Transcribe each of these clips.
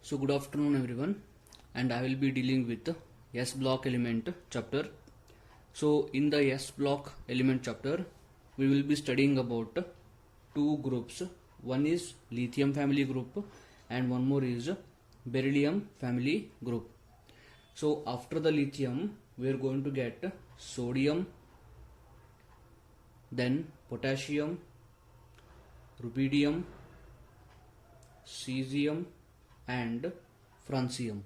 So good afternoon everyone, and I will be dealing with the S block element chapter. So in the S block element chapter we will be studying about two groups. One is lithium family group and one more is beryllium family group. So after the lithium we are going to get sodium, then potassium, rubidium, cesium and francium,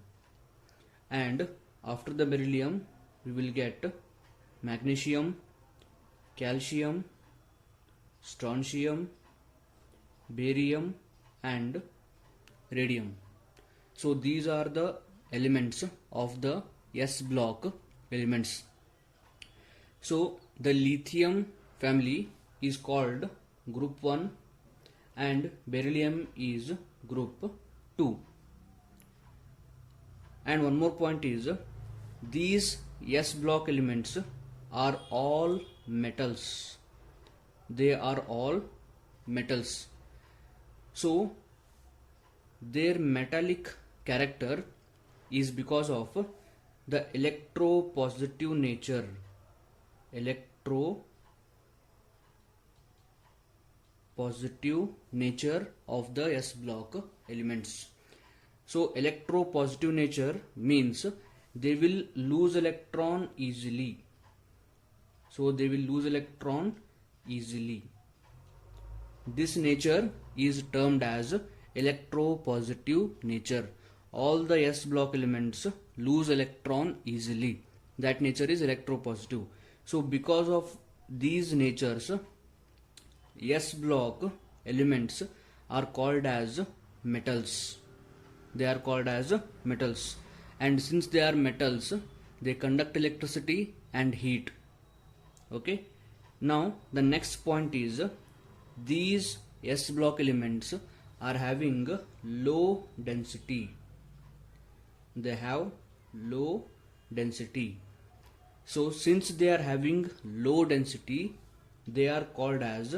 and after the beryllium we will get magnesium, calcium, strontium, barium and radium. So these are the elements of the S block elements. So the lithium family is called group 1 and beryllium is group 2. And one more point is these S block elements are all metals. They are all metals. So their metallic character is because of the electropositive nature. Electropositive nature of the S block elements. So electropositive nature means they will lose electron easily. So they will lose electron easily. This nature is termed as electropositive nature. All the S block elements lose electron easily. That nature is electropositive. So because of these natures, S block elements are called as metals. They are called as metals, and since they are metals they conduct electricity and heat. Okay, now the next point is these S block elements are having low density. They have low density. So since they are having low density, they are called as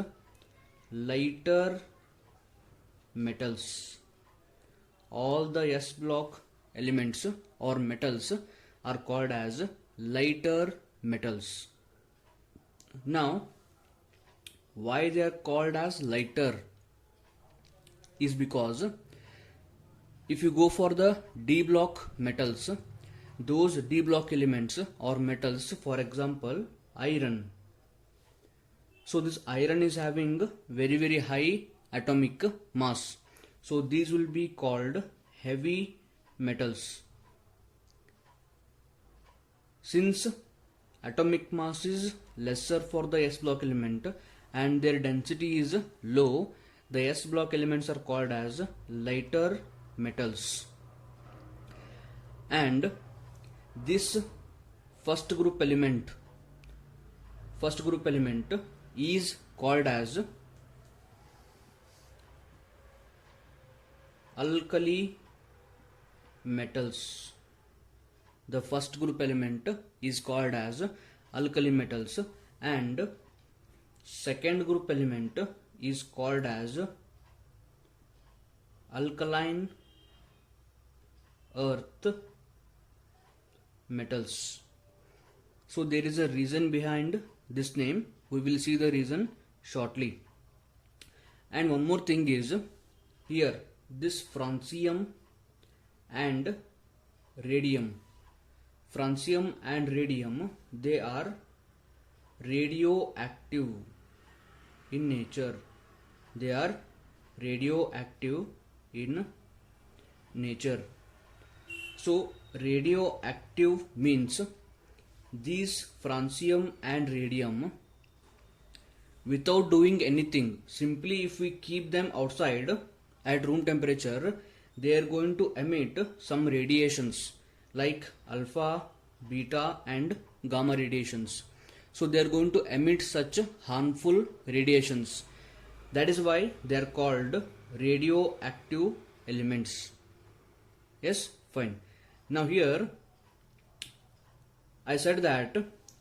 lighter metals. All the S block elements or metals are called as lighter metals. Now why they are called as lighter is because if you go for the D block metals, those D block elements or metals, for example iron. So this iron is having very high atomic mass. So these will be called heavy metals. Since atomic mass is lesser for the S block element and their density is low, the S block elements are called as lighter metals. And this first group element is called as alkali metals. The first group element is called as alkali metals and second group element is called as alkaline earth metals. So there is a reason behind this name. We will see the reason shortly. And one more thing is here this francium and radium. Francium and radium, they are radioactive in nature. They are radioactive in nature. So radioactive means these francium and radium, without doing anything, simply if we keep them outside at room temperature, they are going to emit some radiations like alpha, beta and gamma radiations. So they are going to emit such harmful radiations. That is why they are called radioactive elements. Yes, fine. Now here I said that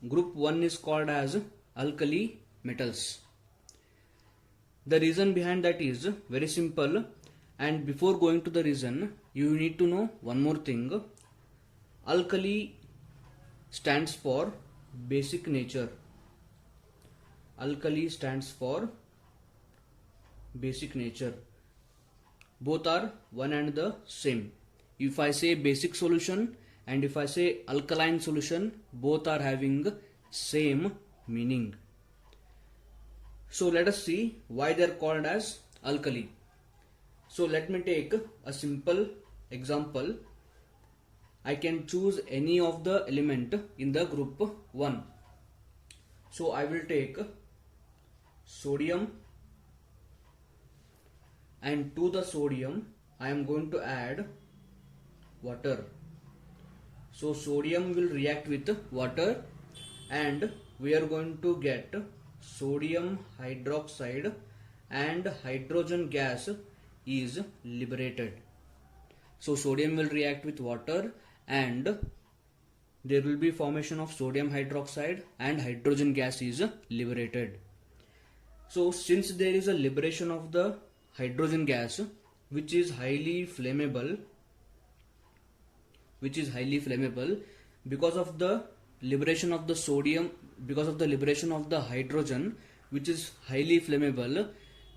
group 1 is called as alkali metals. The reason behind that is very simple. And before going to the reason, you need to know one more thing. Alkali stands for basic nature. Alkali stands for basic nature. Both are one and the same. If I say basic solution and if I say alkaline solution, both are having same meaning. So let us see why they are called as alkali. So let me take a simple example. I can choose any of the element in the group 1. So I will take sodium, and to the sodium I am going to add water. So sodium will react with water and we are going to get sodium hydroxide, and hydrogen gas is liberated. So sodium will react with water and there will be formation of sodium hydroxide and hydrogen gas is liberated. So since there is a liberation of the hydrogen gas which is highly flammable, because of the liberation of the sodium, because of the liberation of the hydrogen which is highly flammable,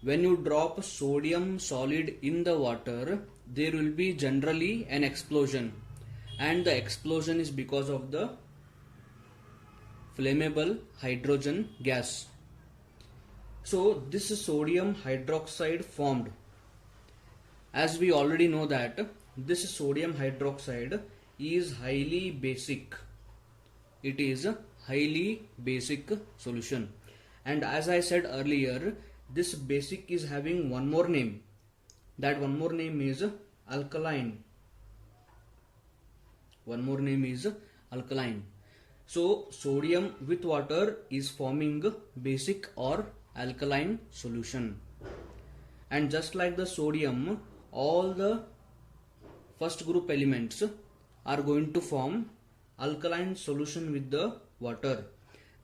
when you drop sodium solid in the water, there will be generally an explosion, and the explosion is because of the flammable hydrogen gas. So this sodium hydroxide formed. As we already know that this sodium hydroxide is highly basic. It is a highly basic solution. And as I said earlier, this basic is having one more name. That one more name is alkaline. One more name is alkaline. So sodium with water is forming basic or alkaline solution. And just like the sodium, all the first group elements are going to form alkaline solution with the water.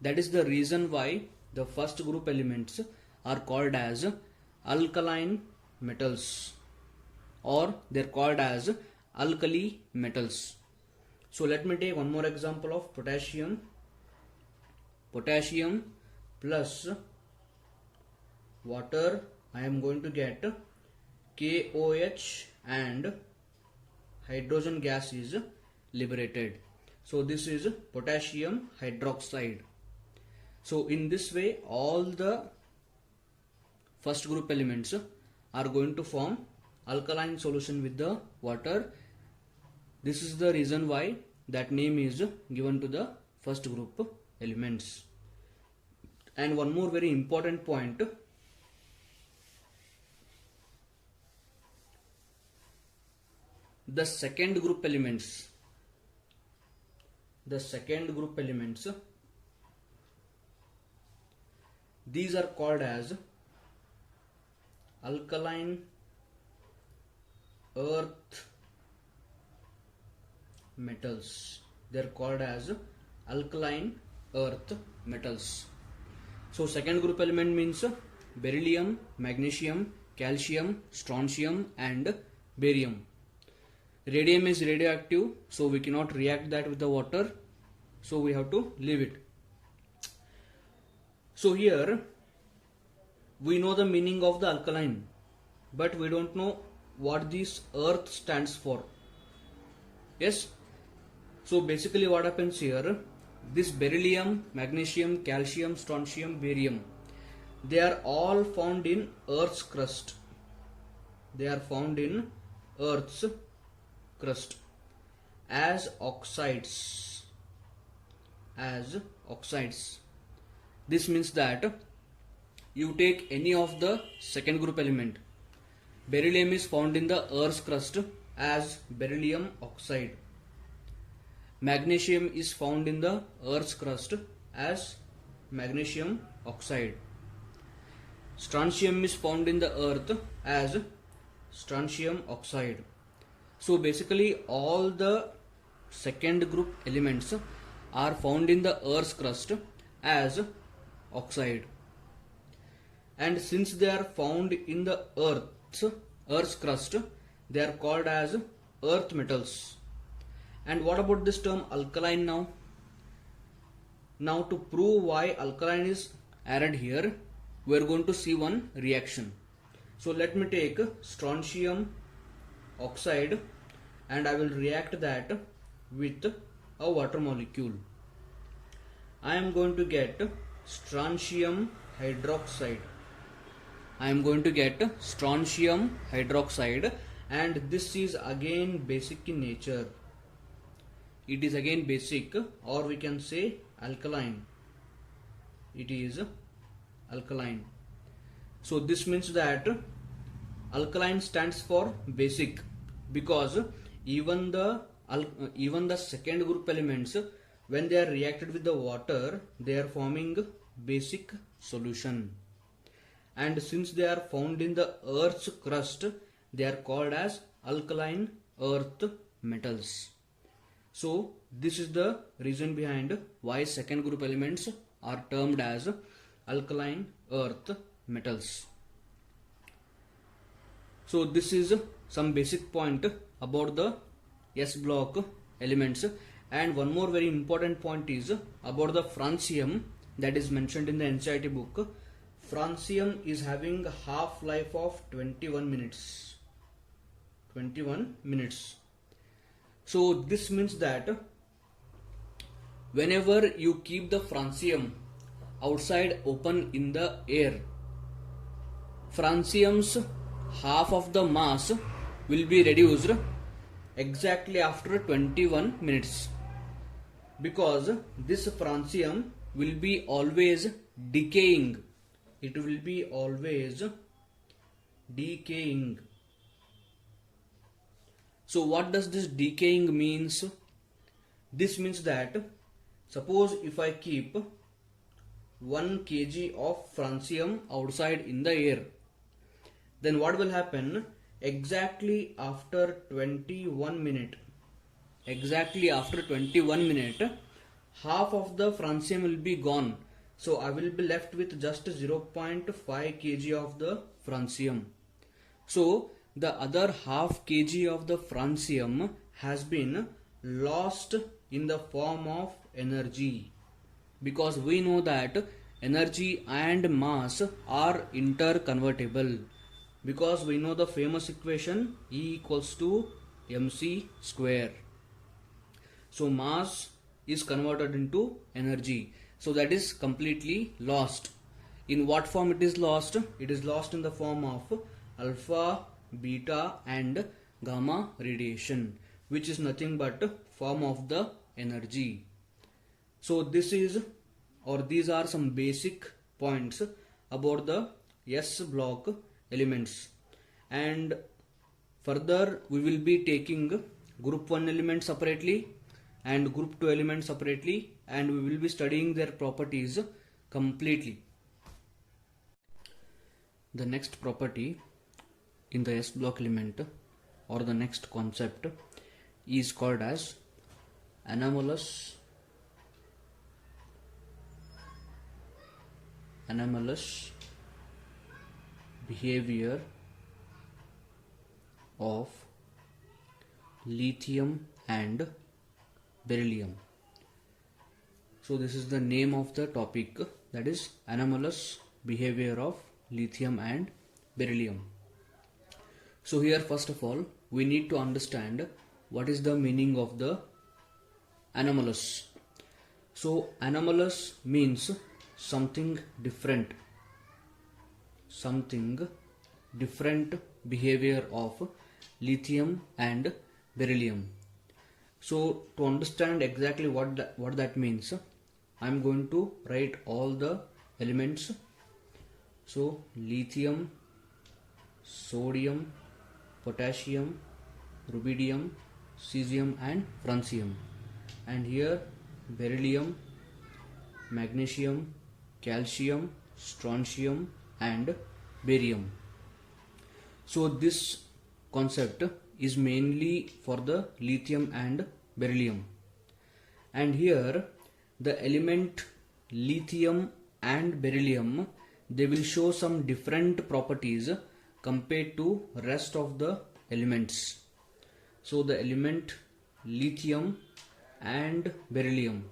That is the reason why the first group elements are called as alkaline metals, or they are called as alkali metals. So let me take one more example of potassium. Potassium plus water, I am going to get KOH and hydrogen gas is liberated. So this is potassium hydroxide. So in this way all the first group elements are going to form alkaline solution with the water. This is the reason why that name is given to the first group elements. And one more very important point. The second group elements, these are called as alkaline earth metals. They are called as alkaline earth metals. So second group element means beryllium, magnesium, calcium, strontium and barium. Radium is radioactive, so we cannot react that with the water, so we have to leave it. So here we know the meaning of the alkaline, but we don't know what this earth stands for. Yes, so basically what happens here, this beryllium, magnesium, calcium, strontium, barium, they are all found in Earth's crust. They are found in Earth's crust as oxides. This means that you take any of the second group element. Beryllium is found in the Earth's crust as beryllium oxide. Magnesium is found in the Earth's crust as magnesium oxide. Strontium is found in the earth as strontium oxide. So basically all the second group elements are found in the Earth's crust as oxide. And since they are found in the earth Earth's crust, they are called as earth metals. And what about this term alkaline now? Now to prove why alkaline is added here, we are going to see one reaction. So let me take strontium oxide and I will react that with a water molecule. I am going to get strontium hydroxide. And this is again basic in nature. It is again basic, or we can say alkaline. It is alkaline. So this means that alkaline stands for basic, because even the second group elements, when they are reacted with the water, they are forming basic solution. And since they are found in the earth's crust, they are called as alkaline earth metals. So this is the reason behind why second group elements are termed as alkaline earth metals. So this is some basic point about the S block elements. And one more very important point is about the francium that is mentioned in the NCERT book. Francium is having a half-life of 21 minutes. 21 minutes. So this means that whenever you keep the francium outside open in the air, francium's half of the mass will be reduced exactly after 21 minutes, because this francium will be always decaying. It will be always decaying. So what does this decaying means? This means that suppose if I keep 1 kg of francium outside in the air, then what will happen? Exactly after 21 minutes, half of the francium will be gone. So I will be left with just 0.5 kg of the francium. So the other half kg of the francium has been lost in the form of energy, because we know that energy and mass are interconvertible, because we know the famous equation E equals to mc square. So mass is converted into energy. So that is completely lost. In what form it is lost? It is lost in the form of alpha, beta and gamma radiation, which is nothing but form of the energy. So this is, or these are some basic points about the S block elements. And further we will be taking group 1 element separately and group 2 elements separately, and we will be studying their properties completely. The next property in the S block element, or the next concept, is called as anomalous behavior of lithium and beryllium. So this is the name of the topic, that is anomalous behavior of lithium and beryllium. So here first of all we need to understand what is the meaning of the anomalous. So anomalous means something different behavior of lithium and beryllium. So to understand exactly what that means, I am going to write all the elements. So lithium, sodium, potassium, rubidium, cesium and francium, and here beryllium, magnesium, calcium, strontium and barium. So this concept is mainly for the lithium and beryllium, and here the element lithium and beryllium, they will show some different properties compared to rest of the elements. So the element lithium and beryllium,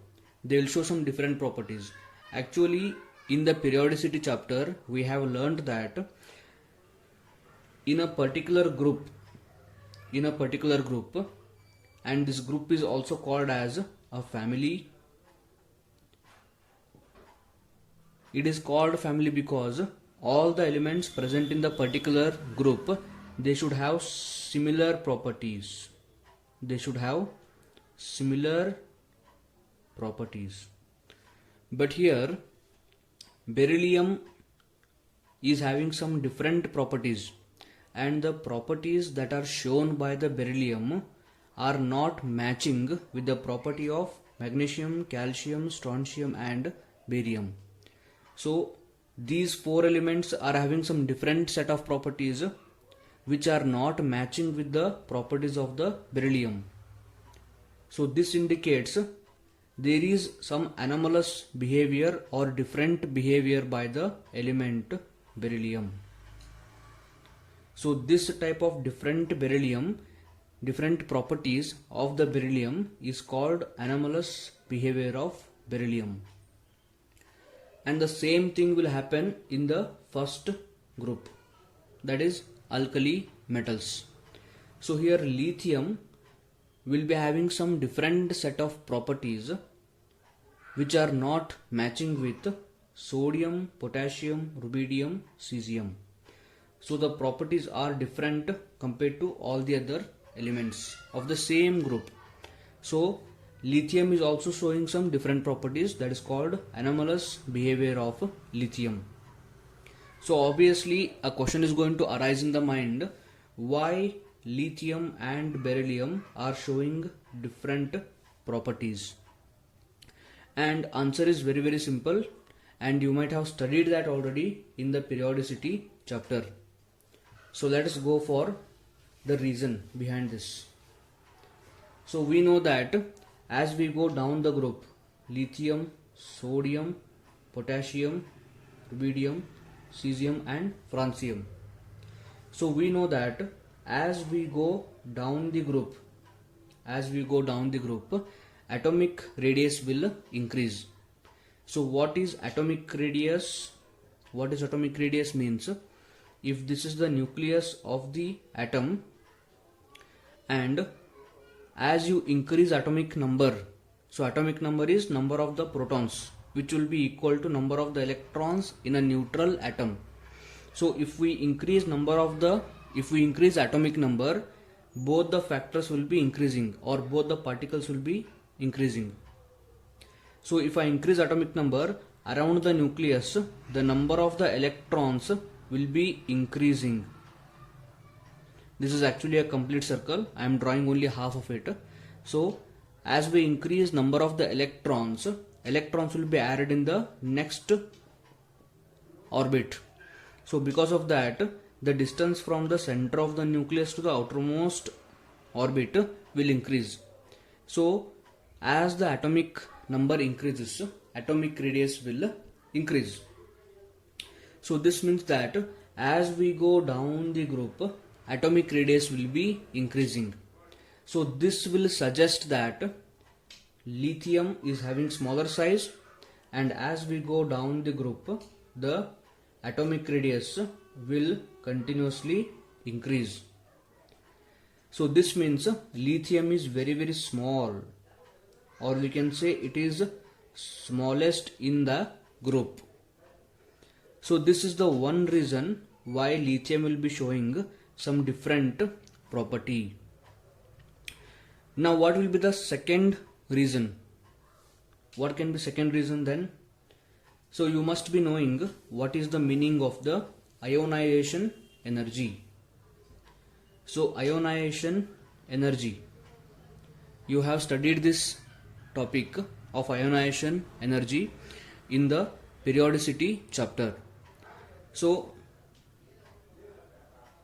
they will show some different properties. Actually, in the periodicity chapter, we have learned that in a particular group, and this group is also called as a family. It is called family because all the elements present in the particular group, they should have similar properties. But here beryllium is having some different properties, and the properties that are shown by the beryllium are not matching with the property of magnesium, calcium, strontium and barium. So these four elements are having some different set of properties which are not matching with the properties of the beryllium. So this indicates there is some anomalous behavior or different behavior by the element beryllium. So this type of different properties of the beryllium is called anomalous behavior of beryllium. And the same thing will happen in the first group, that is alkali metals. So here lithium will be having some different set of properties which are not matching with sodium, potassium, rubidium, cesium. So the properties are different compared to all the other elements of the same group. So lithium is also showing some different properties, that is called anomalous behavior of lithium. So obviously a question is going to arise in the mind, why lithium and beryllium are showing different properties? And answer is very, very simple, and you might have studied that already in the periodicity chapter. So let us go for the reason behind this. So we know that as we go down the group, lithium, sodium, potassium, rubidium, cesium and francium. So we know that as we go down the group, atomic radius will increase. So what is atomic radius? What is atomic radius means? If this is the nucleus of the atom, and as you increase atomic number, so atomic number is number of the protons, which will be equal to number of the electrons in a neutral atom. So if we increase atomic number, both the factors will be increasing, or both the particles will be increasing. So if I increase atomic number around the nucleus, the number of the electrons will be increasing. This is actually a complete circle. I am drawing only half of it. So as we increase number of the electrons will be added in the next orbit. So because of that, the distance from the center of the nucleus to the outermost orbit will increase. So as the atomic number increases, atomic radius will increase. So this means that as we go down the group, atomic radius will be increasing. So this will suggest that lithium is having smaller size, and as we go down the group, the atomic radius will continuously increase. So this means lithium is very, very small, or we can say it is smallest in the group. So this is the one reason why lithium will be showing some different property. Now what will be the second reason? What can be second reason then? So you must be knowing what is the meaning of the ionization energy. So ionization energy, you have studied this topic of ionization energy in the periodicity chapter. So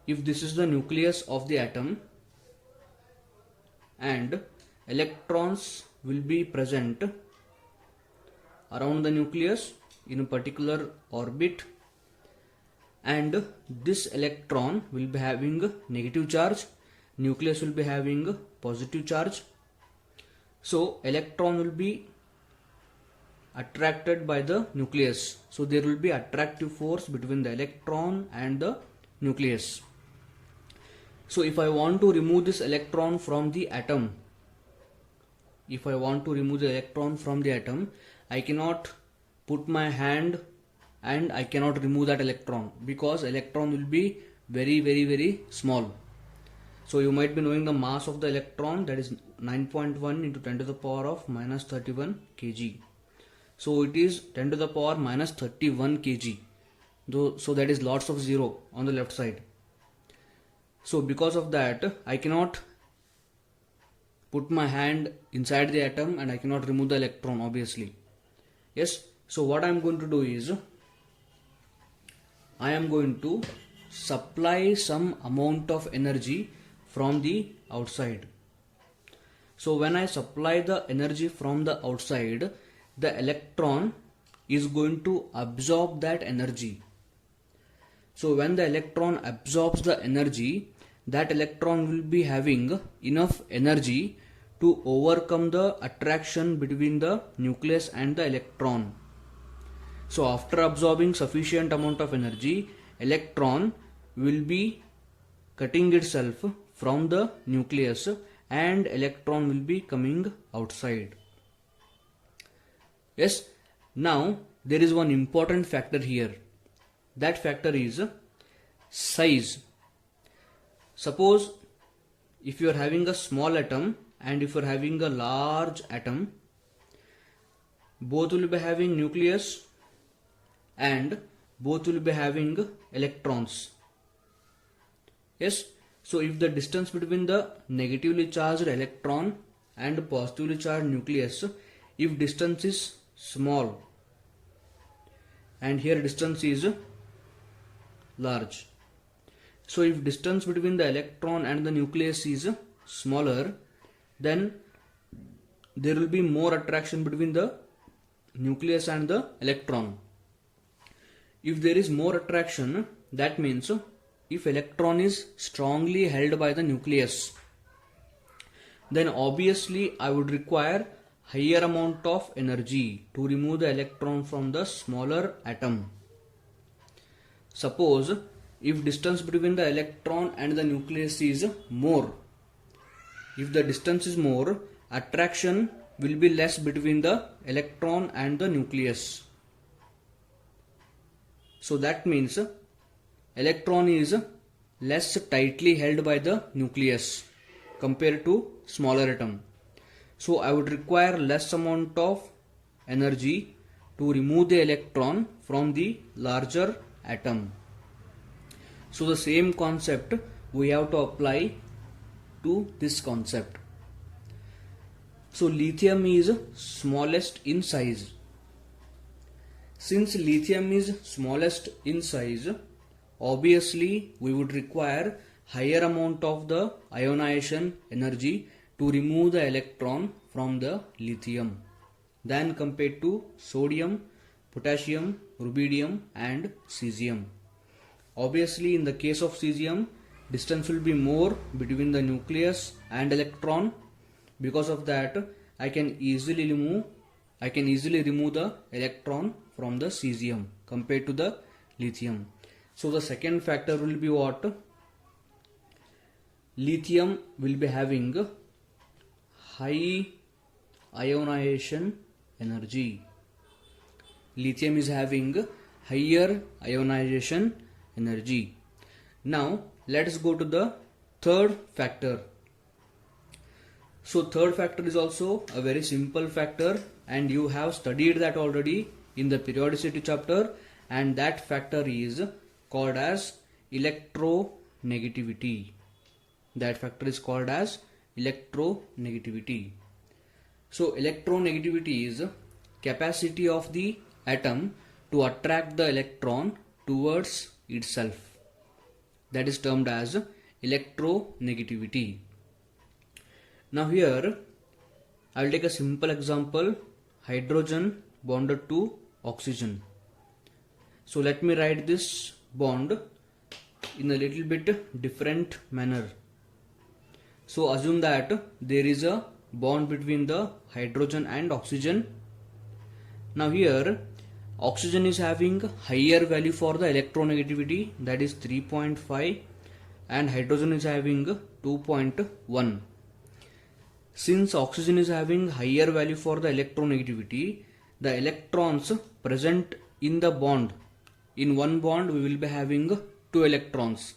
if this is the nucleus of the atom and electrons will be present around the nucleus in a particular orbit, and this electron will be having negative charge, nucleus will be having positive charge. So electron will be attracted by the nucleus. So there will be attractive force between the electron and the nucleus. So if I want to remove this electron from the atom, I cannot put my hand and I cannot remove that electron, because electron will be very small. So you might be knowing the mass of the electron, that is 9.1 into 10 to the power of minus 31 kg. So it is 10 to the power minus 31 kg. So that is lots of zero on the left side. So because of that, I cannot put my hand inside the atom and I cannot remove the electron, obviously. Yes. So what I am going to do is, I am going to supply some amount of energy from the outside. So when I supply the energy from the outside, the electron is going to absorb that energy. So when the electron absorbs the energy, that electron will be having enough energy to overcome the attraction between the nucleus and the electron. So after absorbing sufficient amount of energy, electron will be cutting itself from the nucleus and electron will be coming outside. Yes. Now there is one important factor here. That factor is size. Suppose if you are having a small atom and if you are having a large atom, both will be having nucleus and both will be having electrons. Yes. So if the distance between the negatively charged electron and positively charged nucleus, if distance is small and here distance is large. So if distance between the electron and the nucleus is smaller, then there will be more attraction between the nucleus and the electron. If there is more attraction, that means if electron is strongly held by the nucleus, then obviously I would require higher amount of energy to remove the electron from the smaller atom. Suppose if distance between the electron and the nucleus is more, if the distance is more, attraction will be less between the electron and the nucleus. So that means electron is less tightly held by the nucleus compared to smaller atom. So I would require less amount of energy to remove the electron from the larger atom. So the same concept we have to apply to this concept. So lithium is smallest in size. Since lithium is smallest in size, obviously we would require higher amount of the ionization energy to remove the electron from the lithium than compared to sodium, potassium, rubidium and cesium. Obviously in the case of cesium, distance will be more between the nucleus and electron. Because of that, I can easily remove the electron from the cesium compared to the lithium. So the second factor will be what? Lithium will be having high ionization energy. Lithium is having higher ionization energy. Now let us go to the third factor. So third factor is also a very simple factor and you have studied that already in the periodicity chapter, and that factor is called as electronegativity. That factor is called as electronegativity. So electronegativity is capacity of the atom to attract the electron towards itself. That is termed as electronegativity. Now here I will take a simple example, hydrogen bonded to oxygen. So let me write this bond in a little bit different manner. So assume that there is a bond between the hydrogen and oxygen. Now here oxygen is having higher value for the electronegativity, that is 3.5, and hydrogen is having 2.1. Since oxygen is having higher value for the electronegativity, the electrons present in the bond, in one bond we will be having 2 electrons.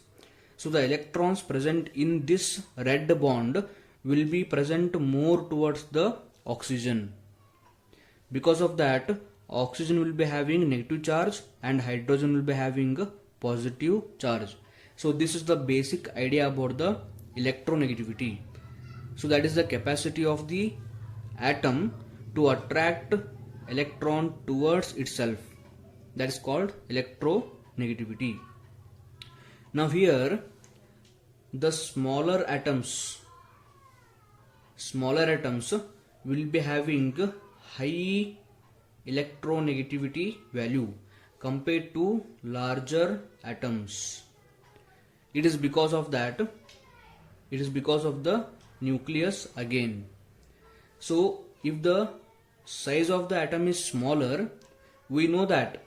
So the electrons present in this red bond will be present more towards the oxygen. Because of that, oxygen will be having negative charge and hydrogen will be having positive charge. So this is the basic idea about the electronegativity. So that is the capacity of the atom to attract electron towards itself. That is called electronegativity. Now here the smaller atoms will be having high electronegativity value compared to larger atoms. It is because of that. It is because of the nucleus again. So if the size of the atom is smaller, we know that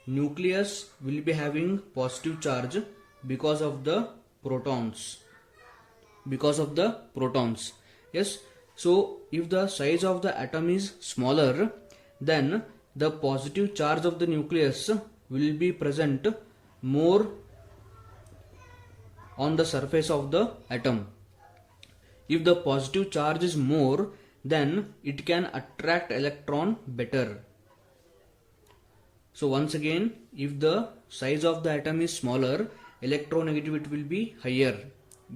nucleus will be having positive charge because of the protons. Yes. So if the size of the atom is smaller, then the positive charge of the nucleus will be present more on the surface of the atom. If the positive charge is more, then it can attract electron better. So once again, if the size of the atom is smaller, electronegativity will be higher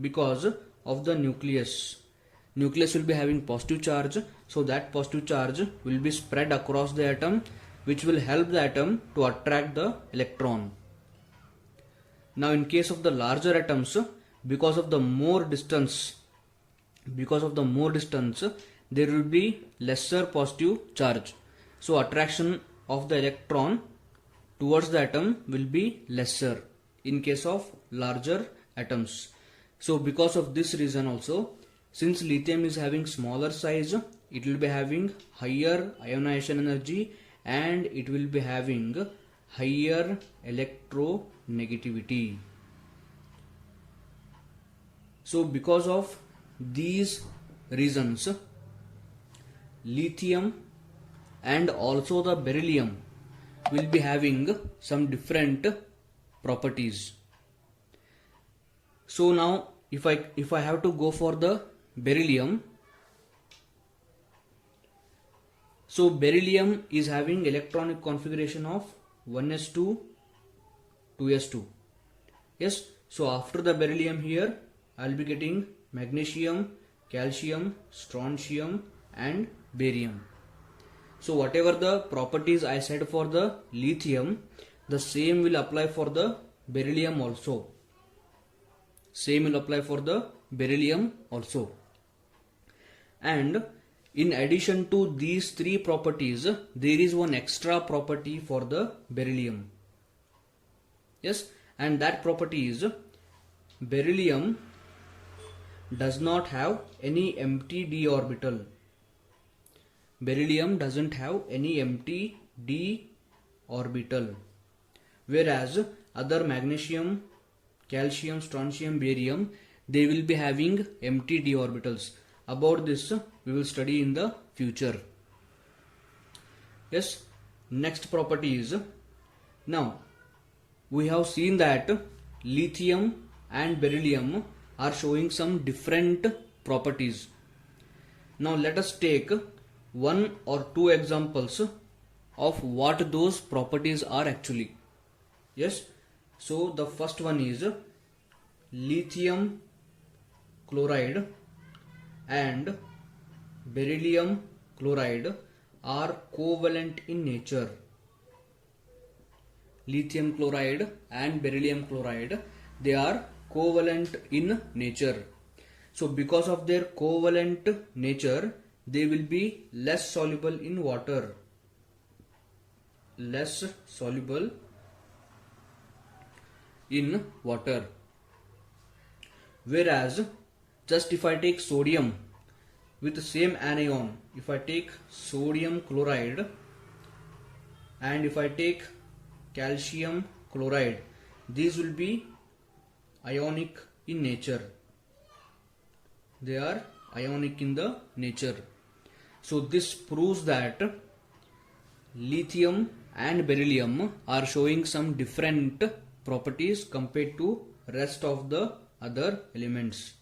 because of the nucleus. Nucleus will be having positive charge, so that positive charge will be spread across the atom, which will help the atom to attract the electron. Now in case of the larger atoms, because of the more distance, there will be lesser positive charge. So attraction of the electron towards the atom will be lesser in case of larger atoms. So because of this reason also, since lithium is having smaller size, it will be having higher ionization energy and it will be having higher electronegativity. So because of these reasons, lithium and also the beryllium will be having some different properties. So now if I have to go for the beryllium, so beryllium is having electronic configuration of 1s2 2s2. Yes, so after the beryllium here I will be getting magnesium, calcium, strontium and barium. So whatever the properties I said for the lithium, the same will apply for the beryllium also. And in addition to these three properties, there is one extra property for the beryllium. Yes, and that property is beryllium does not have any empty d orbital. Beryllium doesn't have any empty d orbital, whereas other magnesium, calcium, strontium, barium, they will be having empty d orbitals. About this we will study in the future. Yes, next property is, now we have seen that lithium and beryllium are showing some different properties. Now let us take one or two examples of what those properties are actually. Yes, so the first one is lithium chloride and beryllium chloride are covalent in nature. Lithium chloride and beryllium chloride, they are covalent in nature. So because of their covalent nature, they will be less soluble in water. in water. Whereas just if I take sodium with the same anion, if I take sodium chloride and if I take calcium chloride, these will be ionic in nature. They are ionic in the nature. So this proves that lithium and beryllium are showing some different properties compared to rest of the other elements.